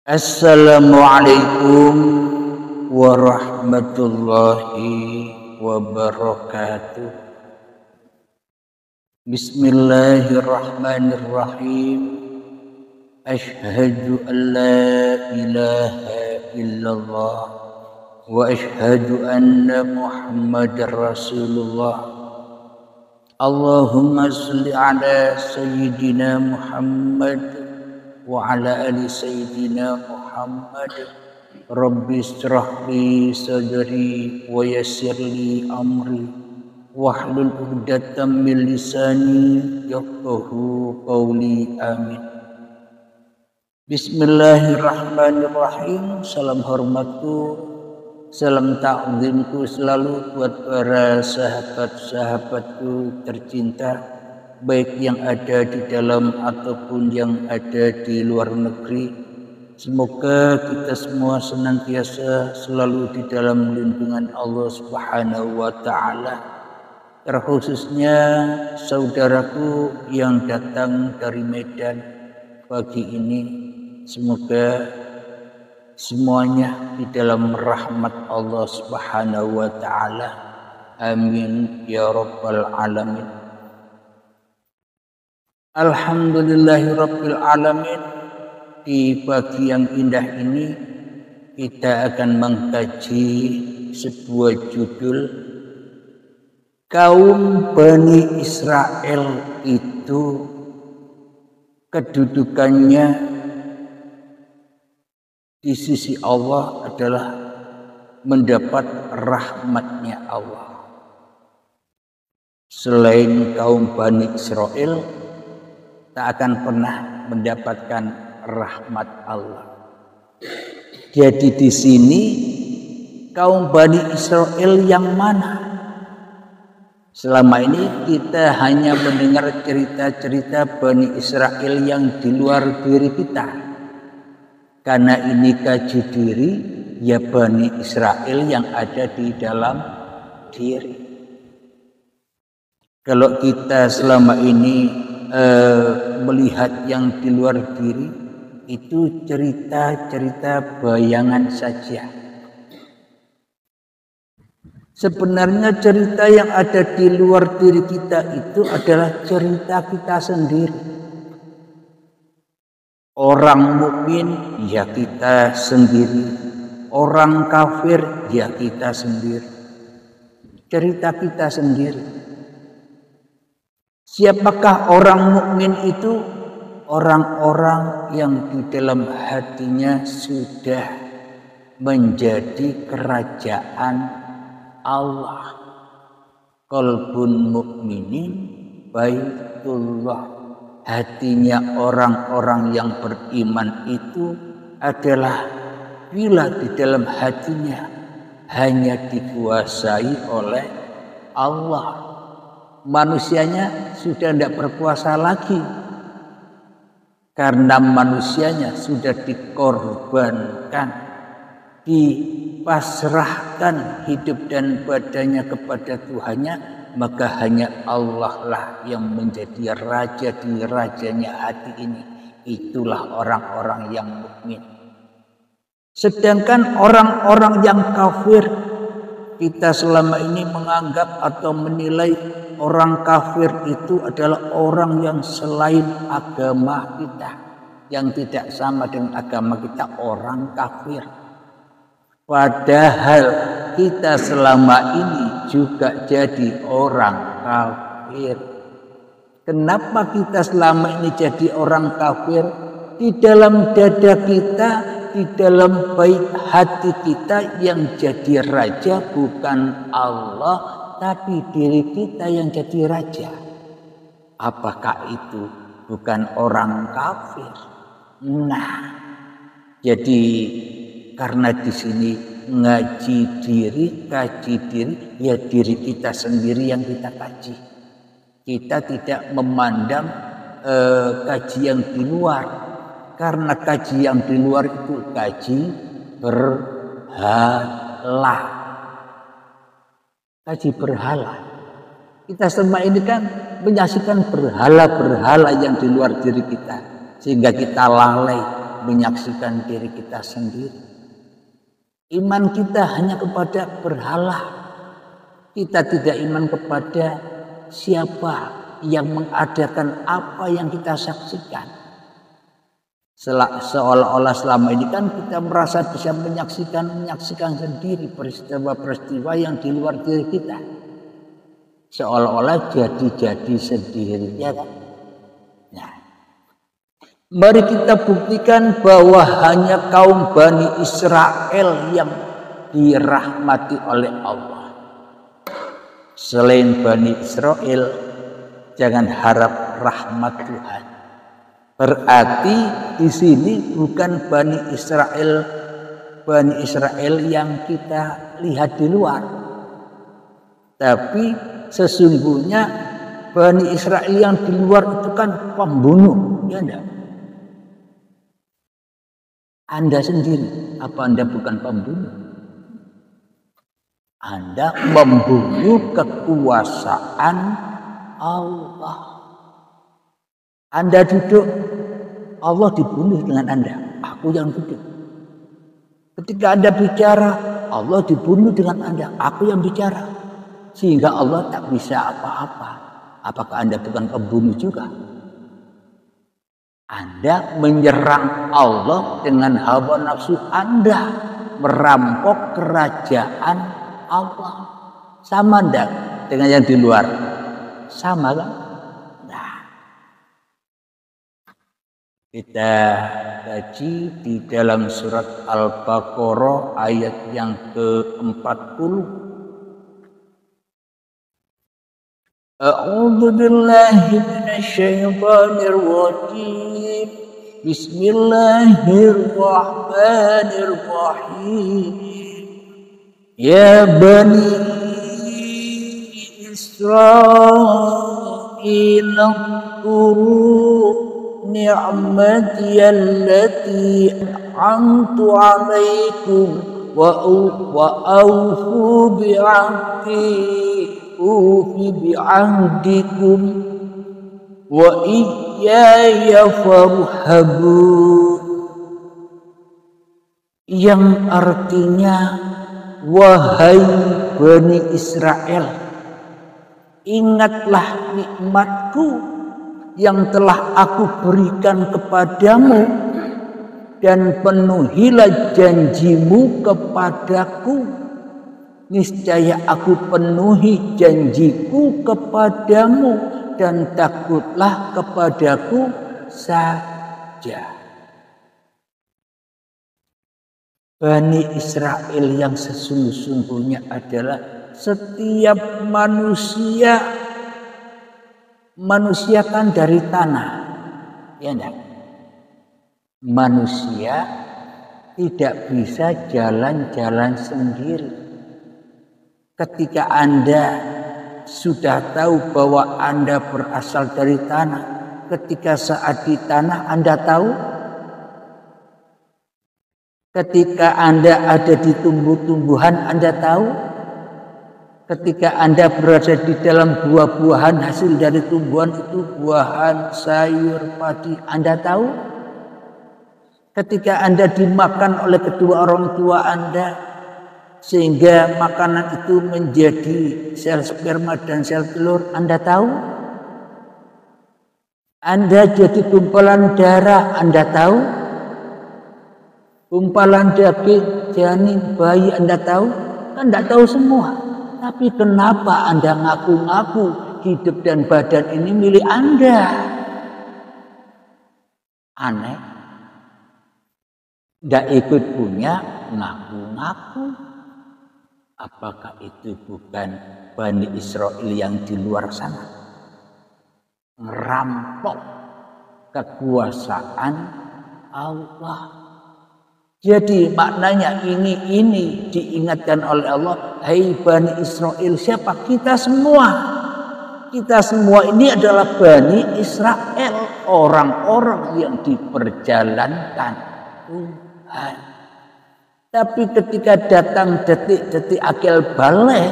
Assalamualaikum warahmatullahi wabarakatuh. Bismillahirrahmanirrahim. Ashhadu an la ilaha illallah wa ashhadu anna Muhammadar Rasulullah. Allahumma shalli ala sayyidina Muhammad wa ala ali sayyidina Muhammad. Rabbi shrah li sadri wa yassir li amri wahlul 'uqdatam min lisani yafqahu qawli. Amin. Bismillahirrahmanirrahim. Salam hormatku, salam ta'zimku selalu buat para sahabat-sahabatku tercinta, baik yang ada di dalam ataupun yang ada di luar negeri. Semoga kita semua senantiasa selalu di dalam lindungan Allah Subhanahu wa Ta'ala. Terkhususnya saudaraku yang datang dari Medan pagi ini, semoga semuanya di dalam rahmat Allah Subhanahu wa Ta'ala. Amin ya rabbal alamin. Alhamdulillahirabbil alamin. Di pagi yang indah ini kita akan mengkaji sebuah judul, kaum Bani Israel itu kedudukannya di sisi Allah adalah mendapat rahmatnya Allah. Selain kaum Bani Israel tak akan pernah mendapatkan rahmat Allah. Jadi di sini kaum Bani Israel yang mana? Selama ini kita hanya mendengar cerita-cerita Bani Israel yang di luar diri kita. Karena ini kaji diri, ya Bani Israel yang ada di dalam diri. Kalau kita selama ini melihat yang di luar diri, itu cerita-cerita bayangan saja. Sebenarnya cerita yang ada di luar diri kita itu adalah cerita kita sendiri. Orang mukmin ya kita sendiri, orang kafir ya kita sendiri. Cerita kita sendiri. Siapakah orang mukmin itu? Orang-orang yang di dalam hatinya sudah menjadi kerajaan Allah. Qalbun mukminin baitullah. Hatinya orang-orang yang beriman itu adalah bila di dalam hatinya hanya dikuasai oleh Allah. Manusianya sudah tidak berkuasa lagi. Karena manusianya sudah dikorbankan, dipasrahkan hidup dan badannya kepada Tuhannya, maka hanya Allah lah yang menjadi raja di rajanya hati ini. Itulah orang-orang yang mukmin. Sedangkan orang-orang yang kafir, kita selama ini menganggap atau menilai orang kafir itu adalah orang yang selain agama kita, yang tidak sama dengan agama kita, orang kafir. Padahal kita selama ini juga jadi orang kafir. Kenapa kita selama ini jadi orang kafir? Di dalam dada kita, di dalam baik hati kita, yang jadi raja bukan Allah, tapi diri kita yang jadi raja. Apakah itu bukan orang kafir? Nah, jadi karena di sini ngaji diri, kaji diri, ya diri kita sendiri yang kita kaji. Kita tidak memandang kaji yang di luar, karena kaji yang di luar itu kaji berhala. Kaji berhala. Kita selama ini kan menyaksikan berhala-berhala yang di luar diri kita, sehingga kita lalai menyaksikan diri kita sendiri. Iman kita hanya kepada berhala. Kita tidak iman kepada siapa yang mengadakan apa yang kita saksikan. Seolah-olah selama ini kan kita merasa bisa menyaksikan sendiri peristiwa-peristiwa yang di luar diri kita. Seolah-olah jadi sendiri, ya kan? Nah, mari kita buktikan bahwa hanya kaum Bani Israel yang dirahmati oleh Allah. Selain Bani Israel, jangan harap rahmat Tuhan. Berarti di sini bukan Bani Israel yang kita lihat di luar, tapi sesungguhnya Bani Israel yang di luar itu kan pembunuh, ya enggak? Anda sendiri, apa Anda bukan pembunuh? Anda membunuh kekuasaan Allah. Anda duduk, Allah dibunuh dengan Anda. Aku yang duduk. Ketika Anda bicara, Allah dibunuh dengan Anda. Aku yang bicara. Sehingga Allah tak bisa apa-apa. Apakah Anda bukan pembunuh juga? Anda menyerang Allah dengan hawa nafsu Anda. Merampok kerajaan Allah. Sama enggak dengan yang di luar? Sama kan? Kita kaji di dalam surat Al-Baqarah ayat yang ke-40. A'udzu billahi minasyaitonir rajim. Bismillahirrahmanirrahim. Ya bani Israil ni'mati allati an'amtu 'alaikum wa awfu bi'ahdi ufi bi'ahdikum wa iyaya farhabun, yang artinya wahai Bani Israel, ingatlah nikmatku yang telah aku berikan kepadamu dan penuhilah janjimu kepadaku. Niscaya aku penuhi janjiku kepadamu dan takutlah kepadaku saja. Bani Israel yang sesungguhnya adalah setiap manusia kan dari tanah, ya enggak? Manusia tidak bisa jalan-jalan sendiri. Ketika Anda sudah tahu bahwa Anda berasal dari tanah, ketika saat di tanah Anda tahu, ketika Anda ada di tumbuh-tumbuhan Anda tahu, ketika Anda berada di dalam buah-buahan hasil dari tumbuhan itu, buahan, sayur, padi, Anda tahu? Ketika Anda dimakan oleh kedua orang tua Anda, sehingga makanan itu menjadi sel sperma dan sel telur, Anda tahu? Anda jadi gumpalan darah, Anda tahu? Gumpalan daging, janin, bayi, Anda tahu? Anda tahu semua. Tapi kenapa Anda ngaku-ngaku hidup dan badan ini milik Anda? Aneh. Tidak ikut punya, ngaku-ngaku. Apakah itu bukan Bani Israel yang di luar sana? Merampok kekuasaan Allah. Jadi maknanya ini diingatkan oleh Allah, hai Bani Israel. Siapa? Kita semua. Kita semua ini adalah Bani Israel, orang-orang yang diperjalankan Tuhan. Tapi ketika datang detik-detik akhir balik,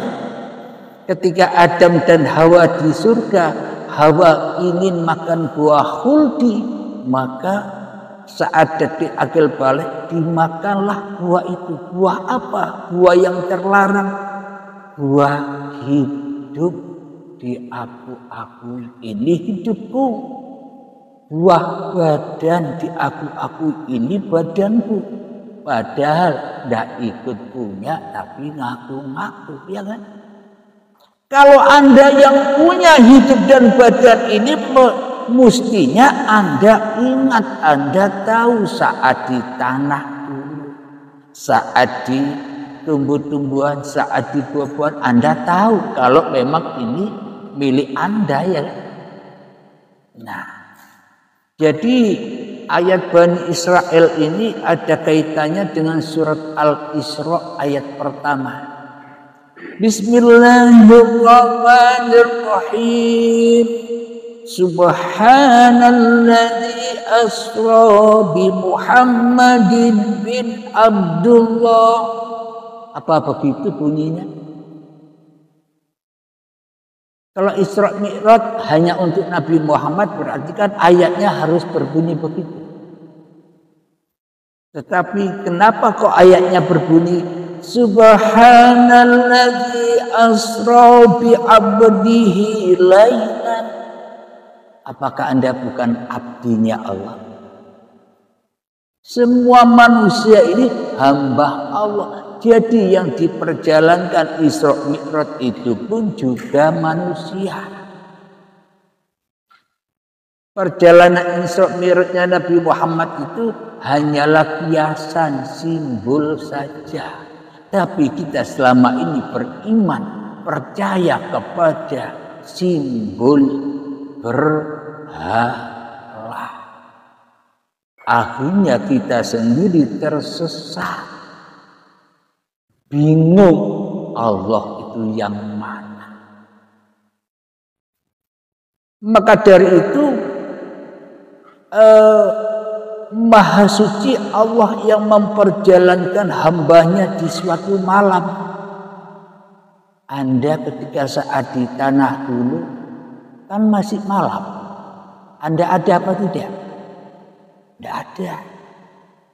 ketika Adam dan Hawa di surga, Hawa ingin makan buah khuldi, maka saat detik akil balik dimakanlah buah itu. Buah apa? Buah yang terlarang. Buah hidup di aku ini hidupku. Buah badan di aku ini badanku. Padahal tidak ikut punya tapi ngaku-ngaku, ya kan? Kalau Anda yang punya hidup dan badan ini, mestinya Anda ingat, Anda tahu saat di tanah dulu, saat di tumbuh-tumbuhan, saat di buah-buahan, Anda tahu kalau memang ini milik Anda, ya. Nah, jadi ayat Bani Israel ini ada kaitannya dengan surat Al-Isra ayat pertama. Bismillahirrahmanirrahim. Subhanalladzi asra bi Muhammadin bin Abdullah. Apa begitu bunyinya? Kalau Isra Mi'raj hanya untuk Nabi Muhammad, berarti kan ayatnya harus berbunyi begitu. Tetapi kenapa kok ayatnya berbunyi Subhanalladzi asra bi 'abdihi lailan? Apakah Anda bukan abdinya Allah? Semua manusia ini hamba Allah. Jadi yang diperjalankan Isra Mi'raj itu pun juga manusia. Perjalanan Isra Mi'rajnya Nabi Muhammad itu hanyalah kiasan, simbol saja. Tapi kita selama ini beriman, percaya kepada simbol berhala. Akhirnya kita sendiri tersesat, bingung Allah itu yang mana. Maka dari itu Maha suci Allah yang memperjalankan hambanya di suatu malam. Anda ketika saat di tanah dulu kan masih malam. Anda ada apa tidak? Tidak ada.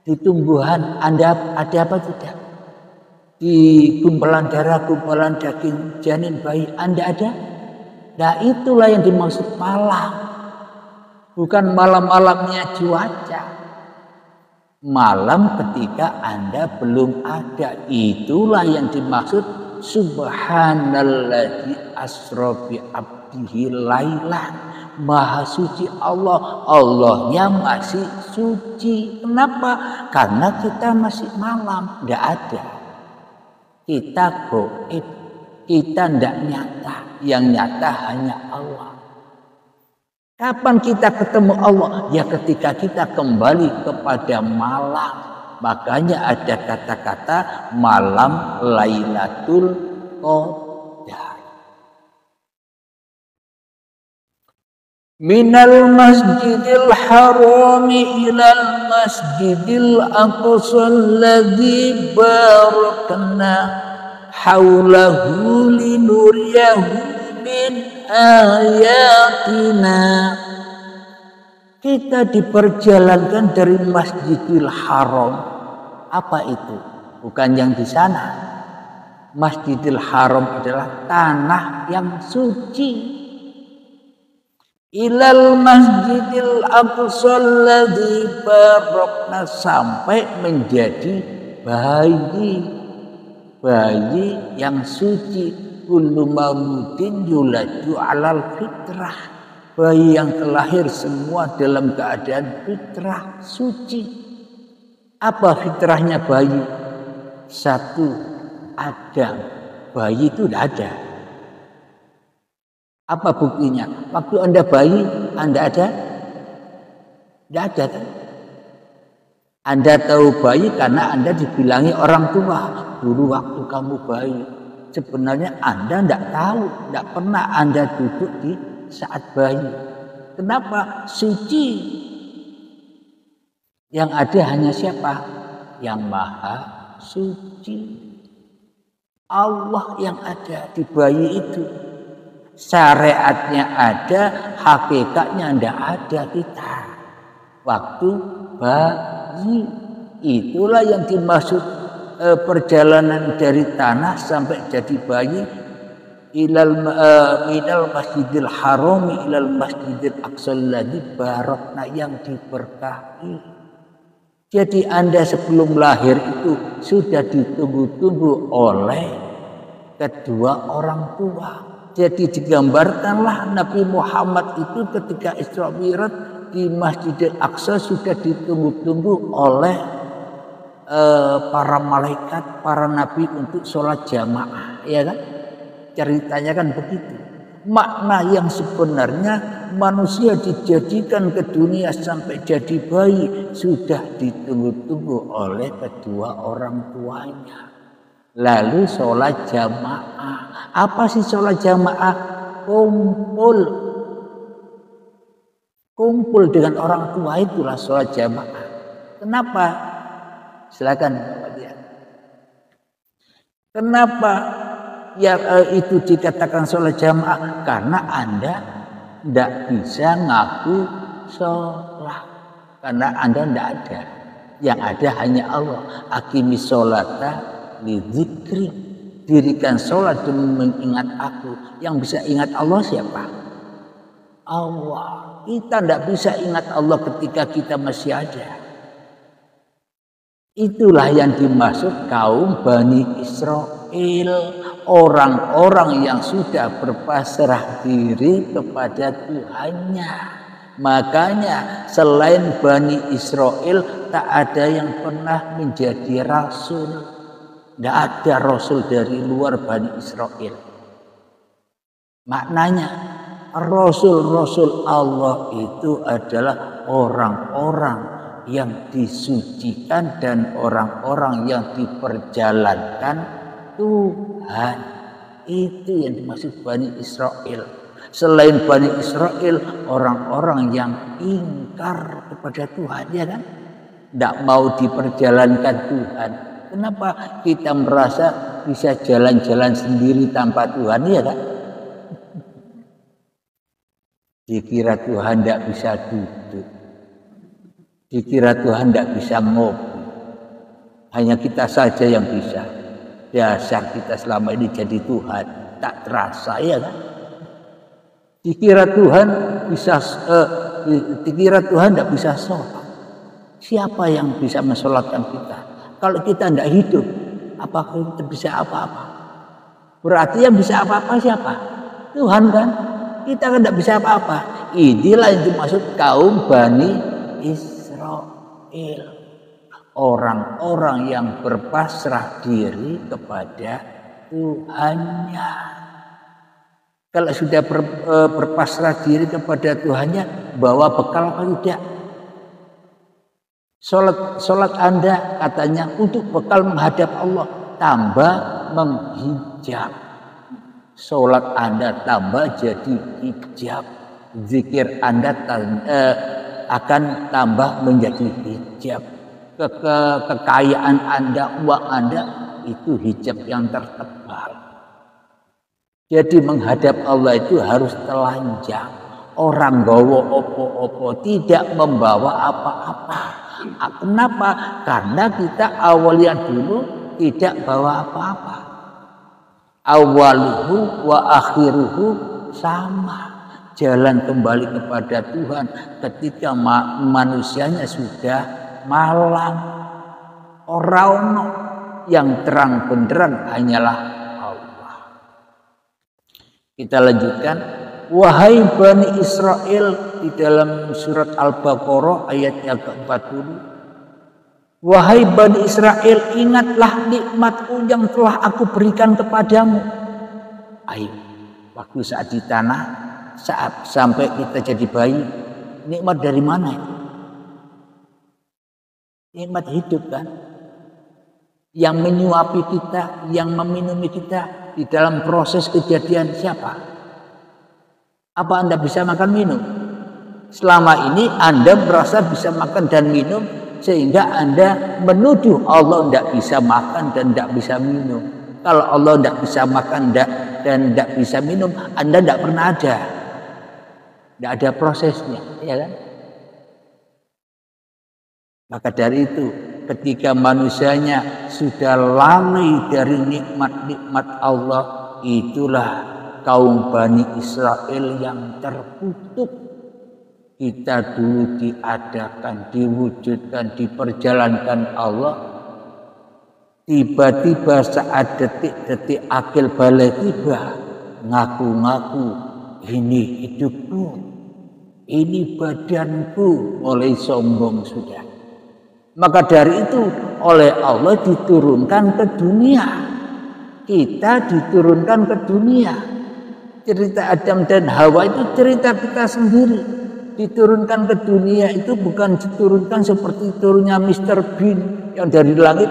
Di tumbuhan Anda ada apa tidak? Di gumpalan darah, gumpalan daging janin bayi Anda ada? Nah itulah yang dimaksud malam. Bukan malam-malamnya cuaca. Malam ketika Anda belum ada, itulah yang dimaksud Subhanalladzi asra bi 'abdihi lailan. Maha suci Allah, Allahnya masih suci. Kenapa? Karena kita masih malam, tidak ada. Kita gaib, kita tidak nyata. Yang nyata hanya Allah. Kapan kita ketemu Allah? Ya ketika kita kembali kepada malam. Makanya ada kata-kata malam Lailatul Qadar. Minal masjidil harami ilal masjidil aqsa alladzi barakna haulahu linuriyahu min ayatina. Kita diperjalankan dari Masjidil Haram. Apa itu? Bukan yang di sana. Masjidil Haram adalah tanah yang suci. Ilal Masjidil Aqsa alladzi barakna, sampai menjadi bayi yang suci. Kullu mauludin yuladu 'alal fitrah. Bayi yang terlahir semua dalam keadaan fitrah suci. Apa fitrahnya bayi? Satu, Adam. Bayi itu tidak ada. Apa buktinya? Waktu Anda bayi, Anda ada? Tidak ada kan? Anda tahu bayi karena Anda dibilangi orang tua. Dulu waktu kamu bayi. Sebenarnya Anda tidak tahu, tidak pernah Anda duduk di saat bayi. Kenapa? Suci. Yang ada hanya siapa? Yang Maha Suci. Allah yang ada di bayi itu. Syariatnya ada, hakikatnya tidak ada kita. Waktu bayi. Itulah yang dimaksud perjalanan dari tanah sampai jadi bayi minal masjidil harami ilal masjidil aqsal ladzi barakna, yang diberkahi. Jadi Anda sebelum lahir itu sudah ditunggu-tunggu oleh kedua orang tua. Jadi digambarkanlah Nabi Muhammad itu ketika Isra Mi'raj di Masjidil Aqsa sudah ditunggu-tunggu oleh para malaikat, para nabi untuk sholat jamaah, ya kan? Ceritanya kan begitu. Makna yang sebenarnya manusia dijadikan ke dunia sampai jadi bayi sudah ditunggu-tunggu oleh kedua orang tuanya. Lalu sholat jamaah. Apa sih sholat jamaah? Kumpul dengan orang tua, itulah sholat jamaah. Kenapa? Silakan Bapak lihat. Kenapa ya itu dikatakan sholat jamaah? Karena Anda tidak bisa ngaku sholat, karena Anda tidak ada. Yang ada hanya Allah. Aqimis sholata li dzikri. Dirikan sholat demi mengingat aku. Yang bisa ingat Allah siapa? Allah. Kita tidak bisa ingat Allah ketika kita masih ada. Itulah yang dimaksud kaum Bani Israel, orang-orang yang sudah berpasrah diri kepada Tuhannya. Makanya selain Bani Israel tak ada yang pernah menjadi rasul. Tidak ada rasul dari luar Bani Israel. Maknanya rasul-rasul Allah itu adalah orang-orang yang disucikan dan orang-orang yang diperjalankan Tuhan. Itu yang dimaksud Bani Israel. Selain Bani Israel, orang-orang yang ingkar kepada Tuhan, ya kan? Tidak mau diperjalankan Tuhan. Kenapa kita merasa bisa jalan-jalan sendiri tanpa Tuhan, ya kan? Dikira Tuhan tidak bisa duduk. Dikira Tuhan tidak bisa ngopi. Hanya kita saja yang bisa. Dasar kita selama ini jadi Tuhan. Tak terasa, ya kan? Dikira Tuhan bisa, dikira Tuhan tidak bisa sholat. Siapa yang bisa mensolatkan kita? Kalau kita tidak hidup, apakah kita bisa apa-apa? Berarti yang bisa apa-apa siapa? Tuhan kan? Kita kan tidak bisa apa-apa. Inilah yang dimaksud kaum Bani Israel. Orang-orang yang berpasrah diri kepada Tuhannya. Kalau sudah berpasrah diri kepada Tuhannya, bawa bekal apa tidak? Sholat Anda katanya untuk bekal menghadap Allah, tambah menghijab. Sholat Anda tambah jadi hijab. Zikir Anda akan tambah menjadi hijab. Kekayaan Anda, uang Anda itu hijab yang tertebal. Jadi menghadap Allah itu harus telanjang. Orang bawa opo-opo, tidak membawa apa-apa. Kenapa? Karena kita awalnya dulu tidak bawa apa-apa. Awaluhu wa akhiruhu sama. Jalan kembali kepada Tuhan ketika manusianya sudah malam. Orang yang terang benderang hanyalah Allah. Kita lanjutkan. Wahai Bani Israel, di dalam surat Al-Baqarah ayat yang ke-40. Wahai Bani Israel, ingatlah nikmatku yang telah aku berikan kepadamu. Ayo, waktu saat di tanah, saat sampai kita jadi bayi, nikmat dari mana? Nikmat hidup kan? Yang menyuapi kita, yang meminumi kita di dalam proses kejadian siapa? Apa Anda bisa makan minum? Selama ini Anda merasa bisa makan dan minum sehingga Anda menuduh Allah tidak bisa makan dan tidak bisa minum. Kalau Allah tidak bisa makan dan tidak bisa minum, Anda tidak pernah ada. Tidak ada prosesnya, ya kan? Maka dari itu, ketika manusianya sudah lalai dari nikmat-nikmat Allah, itulah kaum Bani Israel yang terkutuk. Kita dulu diadakan, diwujudkan, diperjalankan Allah. Tiba-tiba saat detik-detik akil balik tiba, ngaku-ngaku ini hidupku, ini badanku, mulai sombong sudah. Maka dari itu oleh Allah diturunkan ke dunia. Kita diturunkan ke dunia. Cerita Adam dan Hawa itu cerita kita sendiri. Diturunkan ke dunia itu bukan diturunkan seperti turunnya Mr. Bean yang dari langit.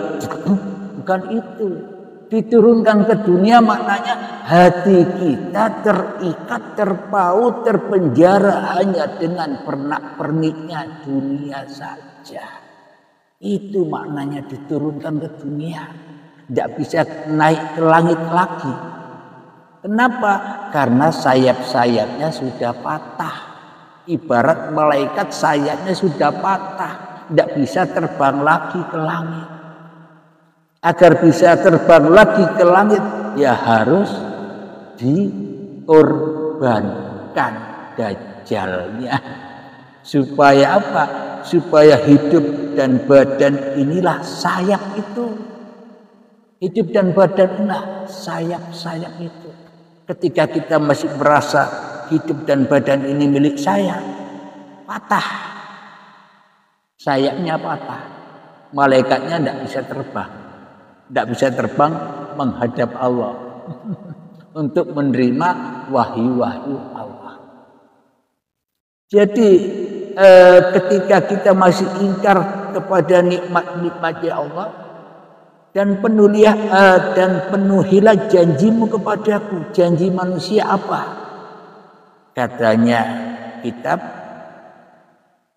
Bukan itu. Diturunkan ke dunia maknanya hati kita terikat, terpaut, terpenjara hanya dengan pernak-perniknya dunia saja. Itu maknanya diturunkan ke dunia. Tidak bisa naik ke langit lagi. Kenapa? Karena sayap-sayapnya sudah patah. Ibarat malaikat sayapnya sudah patah. Tidak bisa terbang lagi ke langit. Agar bisa terbang lagi ke langit, ya harus dikorbankan dajjalnya. Supaya apa? Supaya hidup dan badan inilah sayap itu. Hidup dan badan inilah sayap-sayap itu. Ketika kita masih merasa hidup dan badan ini milik saya, patah. Sayapnya patah. Malaikatnya tidak bisa terbang. Tidak bisa terbang menghadap Allah untuk menerima wahyu-wahyu Allah. Jadi ketika kita masih ingkar kepada nikmat-nikmatnya Allah dan penuhilah janjimu kepadaku. Janji manusia apa? Katanya kitab,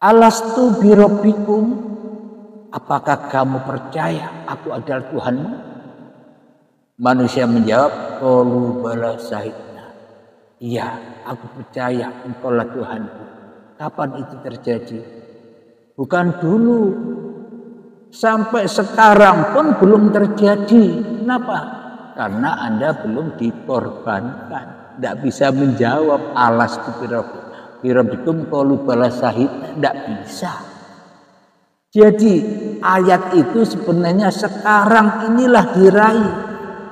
alastu birabbikum, apakah kamu percaya aku adalah Tuhanmu? Manusia menjawab, qalu bala syahidna. Iya, aku percaya engkaulah Tuhanku. Kapan itu terjadi? Bukan dulu. Sampai sekarang pun belum terjadi. Kenapa? Karena Anda belum dikorbankan. Tidak bisa menjawab alastu birabbikum qalu bala syahidna. Tidak bisa. Jadi ayat itu sebenarnya sekarang inilah diraih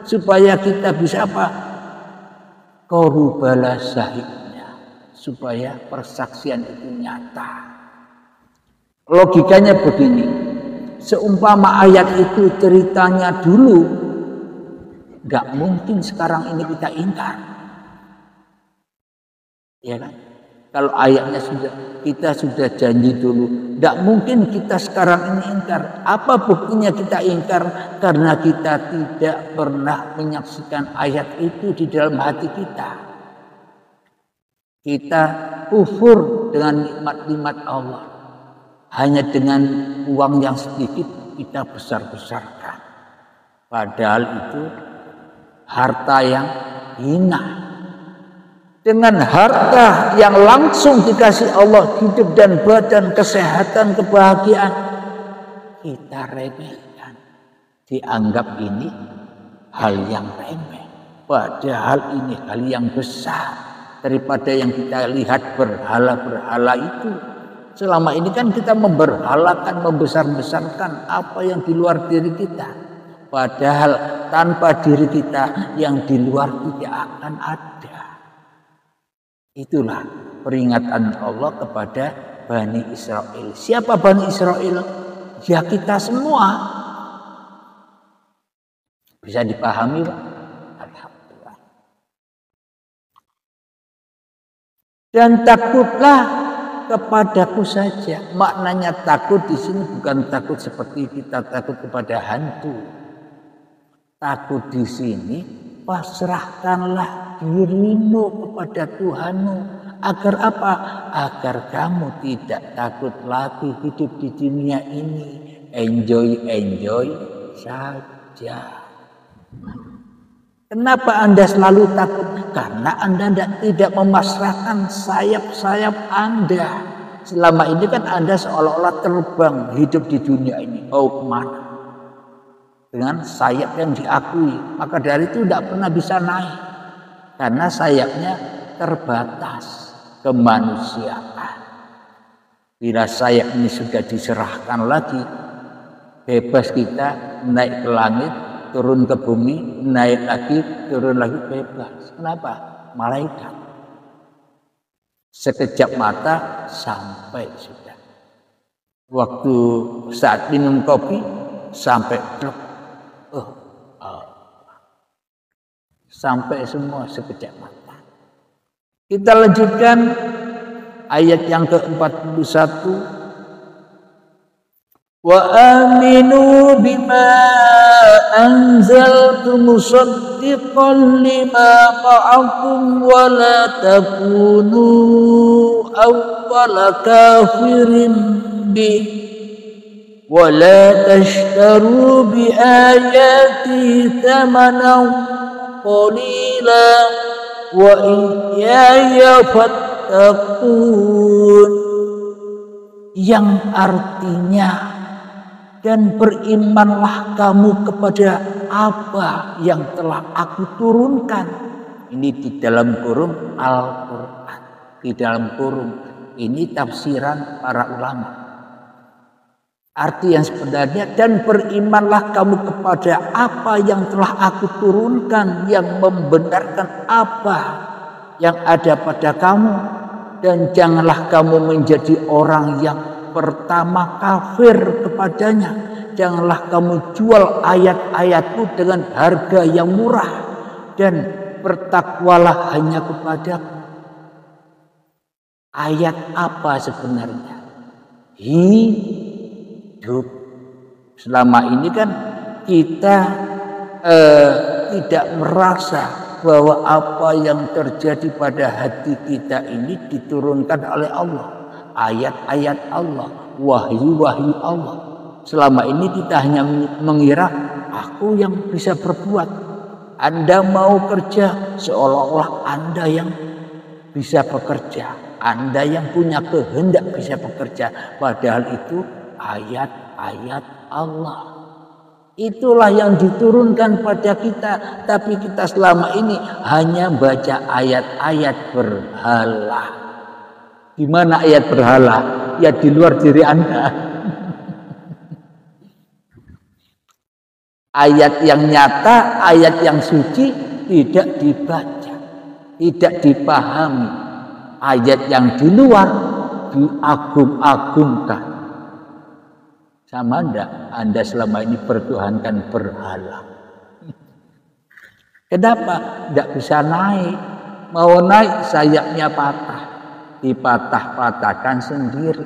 supaya kita bisa apa? Qarubala syahidnya, supaya persaksian itu nyata. Logikanya begini, seumpama ayat itu ceritanya dulu, nggak mungkin sekarang ini kita ingkar, ya kan? Kalau ayatnya kita sudah janji dulu, tidak mungkin kita sekarang ini ingkar. Apa buktinya kita ingkar? Karena kita tidak pernah menyaksikan ayat itu di dalam hati kita. Kita kufur dengan nikmat-nikmat Allah. Hanya dengan uang yang sedikit kita besar-besarkan. Padahal itu harta yang hina. Dengan harta yang langsung dikasih Allah, hidup dan badan, kesehatan, kebahagiaan, kita remehkan. Dianggap ini hal yang remeh. Padahal ini hal yang besar daripada yang kita lihat berhala-berhala itu. Selama ini kan kita memberhalakan, membesar-besarkan apa yang di luar diri kita. Padahal tanpa diri kita yang di luar tidak akan ada. Itulah peringatan Allah kepada Bani Israel. Siapa Bani Israel? Ya kita semua. Bisa dipahami, Pak? Alhamdulillah. Dan takutlah kepadaku saja. Maknanya takut di sini bukan takut seperti kita takut kepada hantu. Takut di sini, pasrahkanlah dirimu kepada Tuhanmu. Agar apa? Agar kamu tidak takut lagi hidup di dunia ini. Enjoy saja. Kenapa Anda selalu takut? Karena Anda tidak memasrahkan sayap-sayap Anda. Selama ini kan Anda seolah-olah terbang hidup di dunia ini. Oh kemana? Dengan sayap yang diakui. Maka dari itu tidak pernah bisa naik. Karena sayapnya terbatas kemanusiaan. Bila sayap ini sudah diserahkan lagi, bebas kita naik ke langit, turun ke bumi, naik lagi, turun lagi, bebas. Kenapa? Malaikat. Sekejap mata sampai sudah. Waktu saat minum kopi sampai pluk. Sampai semua sekejap mata. Kita lanjutkan ayat yang ke-41. Wa aminu bima anzaltu musaddiqan lima ma'akum wa la takunu awwala kafirin bih wa la tashtaru bi ayati thamanan qalila wa iyaya fattaqun, yang artinya dan berimanlah kamu kepada apa yang telah aku turunkan. Ini di dalam kurung Al-Quran. Di dalam kurung ini tafsiran para ulama. Arti yang sebenarnya, dan berimanlah kamu kepada apa yang telah aku turunkan, yang membenarkan apa yang ada pada kamu. Dan janganlah kamu menjadi orang yang pertama kafir kepadanya. Janganlah kamu jual ayat-ayatku dengan harga yang murah, dan bertakwalah hanya kepadaku. Ayat apa sebenarnya? Hidup. Selama ini kan kita tidak merasa bahwa apa yang terjadi pada hati kita ini diturunkan oleh Allah. Ayat-ayat Allah, wahyu-wahyu Allah. Selama ini kita hanya mengira aku yang bisa berbuat. Anda mau kerja seolah-olah Anda yang bisa bekerja. Anda yang punya kehendak bisa bekerja. Padahal itu ayat-ayat Allah. Itulah yang diturunkan pada kita. Tapi kita selama ini hanya baca ayat-ayat berhala. Di mana ayat berhala? Ya di luar diri Anda. Ayat yang nyata, ayat yang suci tidak dibaca, tidak dipahami. Ayat yang di luar diagung-agungkan. Sama enggak Anda selama ini bertuhankan berhala? Kenapa? Tidak bisa naik. Mau naik sayapnya patah. Dipatah-patahkan sendiri.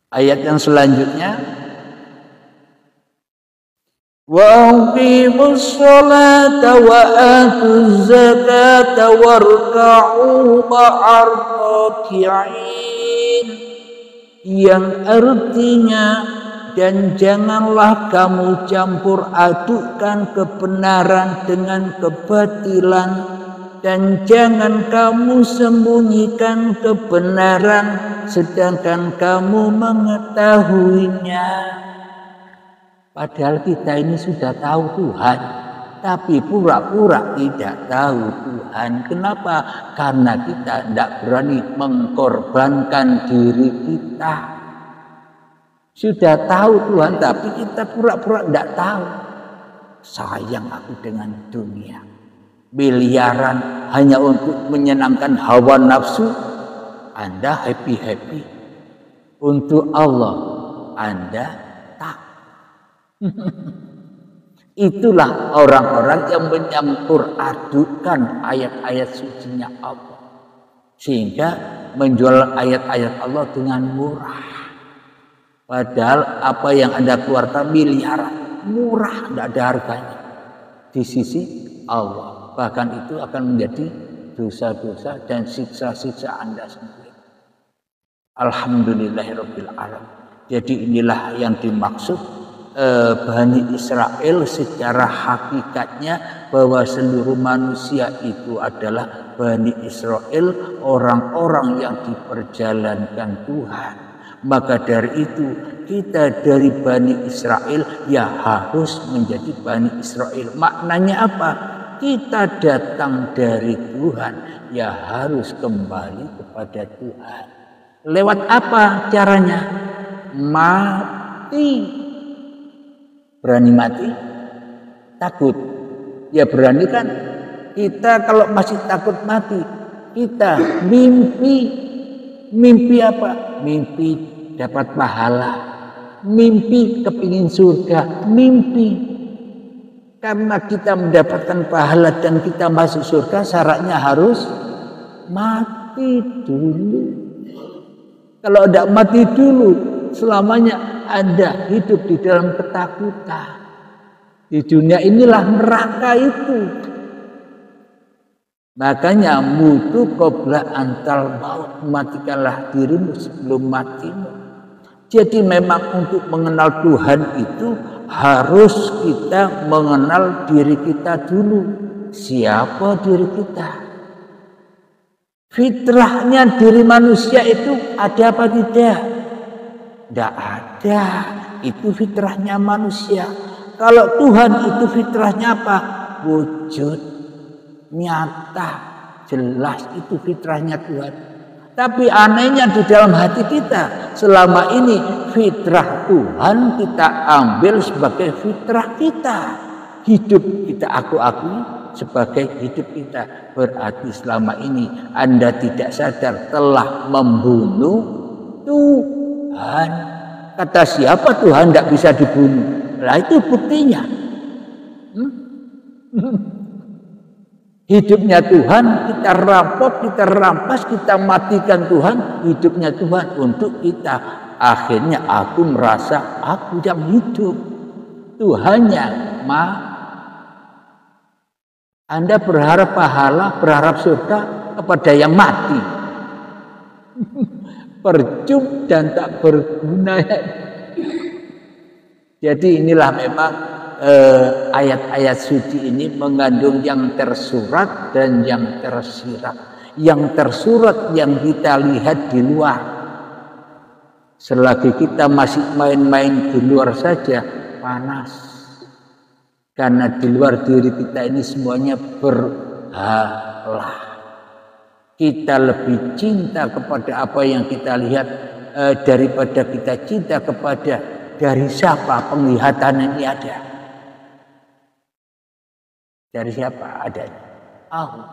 Ayat yang selanjutnya, wa aqimus sholata wa atuz zakata warka'u ma'ar raki'in, yang artinya, dan janganlah kamu campur adukkan kebenaran dengan kebatilan, dan jangan kamu sembunyikan kebenaran sedangkan kamu mengetahuinya. Padahal kita ini sudah tahu Tuhan, tapi pura-pura tidak tahu Tuhan. Kenapa? Karena kita tidak berani mengorbankan diri kita. Sudah tahu Tuhan, tapi kita pura-pura tidak tahu. Sayang aku dengan dunia. Miliaran hanya untuk menyenangkan hawa nafsu. Anda happy-happy. Untuk Allah, Anda tak. Itulah orang-orang yang menyampur adukan ayat-ayat sucinya Allah. Sehingga menjual ayat-ayat Allah dengan murah. Padahal apa yang Anda keluarkan miliaran, murah, tidak ada harganya di sisi Allah. Bahkan itu akan menjadi dosa-dosa dan siksa-siksa Anda sendiri. Alhamdulillahirabbil alamin. Jadi inilah yang dimaksud Bani Israel secara hakikatnya bahwa seluruh manusia itu adalah Bani Israel, orang-orang yang diperjalankan Tuhan. Maka dari itu kita dari Bani Israel ya harus menjadi Bani Israel. Maknanya apa? Kita datang dari Tuhan ya harus kembali kepada Tuhan. Lewat apa caranya? Mati. Berani mati? Takut? Ya berani kan? Kita kalau masih takut mati, kita mimpi. Mimpi apa? Mimpi dapat pahala. Mimpi kepingin surga. Mimpi. Karena kita mendapatkan pahala dan kita masuk surga, syaratnya harus mati dulu. Kalau tidak mati dulu, selamanya Anda hidup di dalam ketakutan. Di dunia inilah neraka itu. Makanya mutu qabla antal maut, matikanlah dirimu sebelum matimu. Jadi memang untuk mengenal Tuhan itu harus kita mengenal diri kita dulu. Siapa diri kita? Fitrahnya diri manusia itu ada apa tidak? Tidak ada. Itu fitrahnya manusia. Kalau Tuhan itu fitrahnya apa? Wujud, nyata, jelas, itu fitrahnya Tuhan. Tapi anehnya di dalam hati kita selama ini fitrah Tuhan kita ambil sebagai fitrah kita. Hidup kita akui sebagai hidup kita. Berarti selama ini Anda tidak sadar telah membunuh Tuhan. Kata siapa Tuhan tidak bisa dibunuh? Lah itu buktinya. Hidupnya Tuhan kita rampok, kita rampas, kita matikan Tuhan. Hidupnya Tuhan untuk kita. Akhirnya aku merasa aku yang hidup. Tuhannya Anda berharap pahala, berharap surga kepada yang mati. Percuma dan tak berguna. Jadi inilah memang ayat-ayat suci ini mengandung yang tersurat dan yang tersirat. Yang tersurat yang kita lihat di luar. Selagi kita masih main-main di luar saja, panas. Karena di luar diri kita ini semuanya berhala. Kita lebih cinta kepada apa yang kita lihat daripada kita cinta kepada dari siapa penglihatan ini ada. Dari siapa adanya? Allah.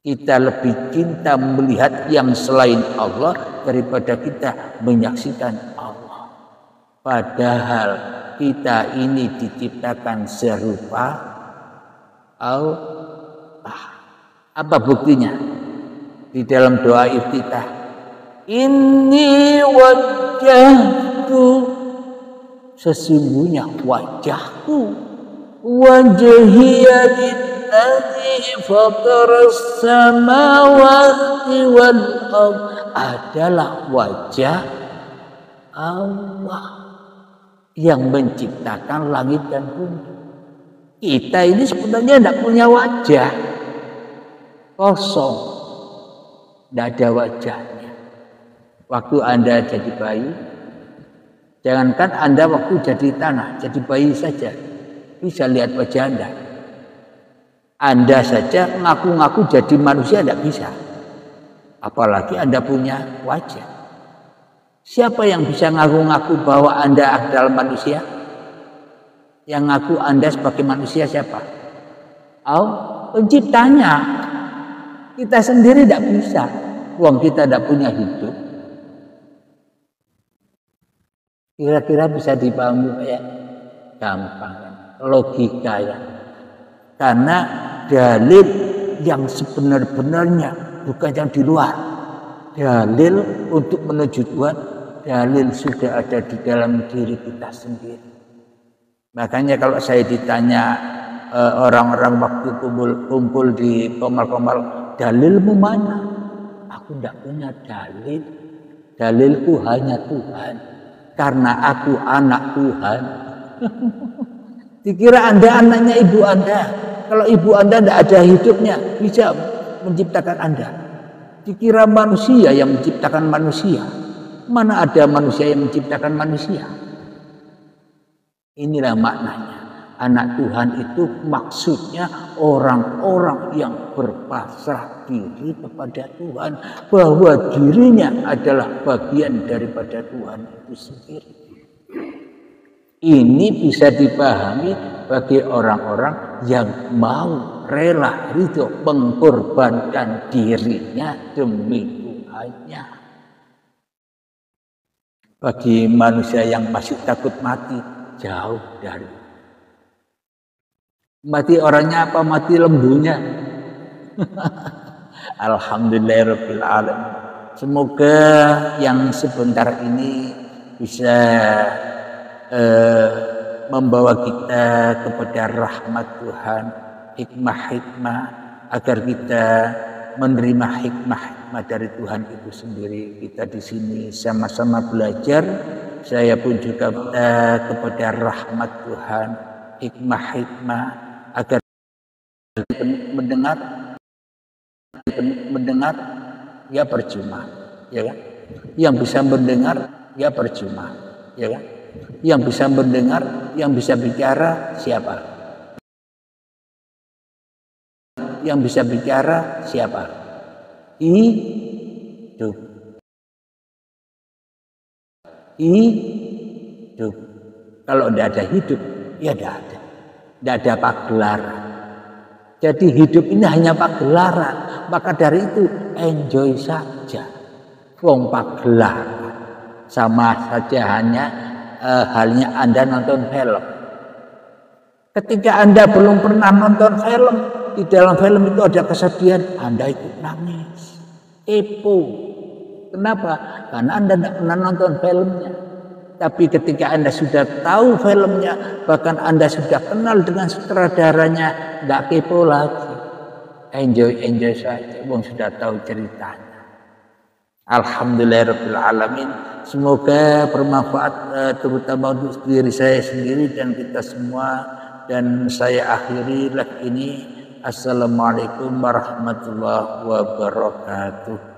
Kita lebih cinta melihat yang selain Allah daripada kita menyaksikan Allah. Padahal kita ini diciptakan serupa Allah. Apa buktinya? Di dalam doa iftitah. Inni wajjahtu, sesungguhnya wajahku, wajhiya lilladzi fataras samawati wal ardh, adalah wajah Allah yang menciptakan langit dan bumi. Kita ini sebenarnya tidak punya wajah, kosong, tidak ada wajahnya. Waktu Anda jadi bayi, jangankan Anda waktu jadi tanah, jadi bayi saja bisa lihat wajah Anda. Anda saja ngaku-ngaku jadi manusia tidak bisa, apalagi Anda punya wajah. Siapa yang bisa ngaku-ngaku bahwa Anda adalah manusia? Yang ngaku Anda sebagai manusia siapa? Penciptanya. Kita sendiri tidak bisa. Uang kita tidak punya hidup. Kira-kira bisa dipahami ya? Gampang. Logika ya. Karena dalil yang sebenar-benarnya bukan yang di luar. Dalil untuk menuju Tuhan, dalil sudah ada di dalam diri kita sendiri. Makanya kalau saya ditanya orang-orang waktu kumpul di komal-komal, dalilmu mana? Aku tidak punya dalil. Dalilku hanya Tuhan. karena aku anak Tuhan. Dikira Anda anaknya ibu Anda. Kalau ibu Anda tidak ada hidupnya, bisa menciptakan Anda. Dikira manusia yang menciptakan manusia. Mana ada manusia yang menciptakan manusia? Inilah maknanya. Anak Tuhan itu maksudnya orang-orang yang berpasrah diri kepada Tuhan, bahwa dirinya adalah bagian daripada Tuhan itu sendiri. Ini bisa dipahami bagi orang-orang yang mau rela ridho mengorbankan dirinya demi Tuhannya. Bagi manusia yang masih takut mati, jauh dari. Mati orangnya apa? Mati lembunya. Alhamdulillahirabbil alamin. Semoga yang sebentar ini bisa membawa kita kepada rahmat Tuhan, hikmah-hikmah, agar kita menerima hikmah-hikmah dari Tuhan itu sendiri. Kita di sini sama-sama belajar. Saya pun juga kepada rahmat Tuhan, hikmah-hikmah, agar mendengar ya percuma, ya kan? Yang bisa mendengar ya percuma, ya kan? Yang bisa mendengar, yang bisa bicara siapa? Yang bisa bicara siapa? Hidup. Hidup. Kalau tidak ada hidup, ya tidak ada. Tidak ada pagelaran. Jadi hidup ini hanya pagelaran. Maka dari itu enjoy saja. Wong pagelaran sama saja halnya Anda nonton film. Ketika Anda belum pernah nonton film, di dalam film itu ada kesedihan, Anda ikut nangis, kepo. Kenapa? Karena Anda tidak pernah nonton filmnya. Tapi ketika Anda sudah tahu filmnya, bahkan Anda sudah kenal dengan sutradaranya, tidak kepo lagi. Enjoy saja, wong sudah tahu ceritanya. Alhamdulillahirabbil alamin. Semoga bermanfaat terutama untuk diri saya sendiri dan kita semua. Dan saya akhiri live ini. Assalamualaikum warahmatullahi wabarakatuh.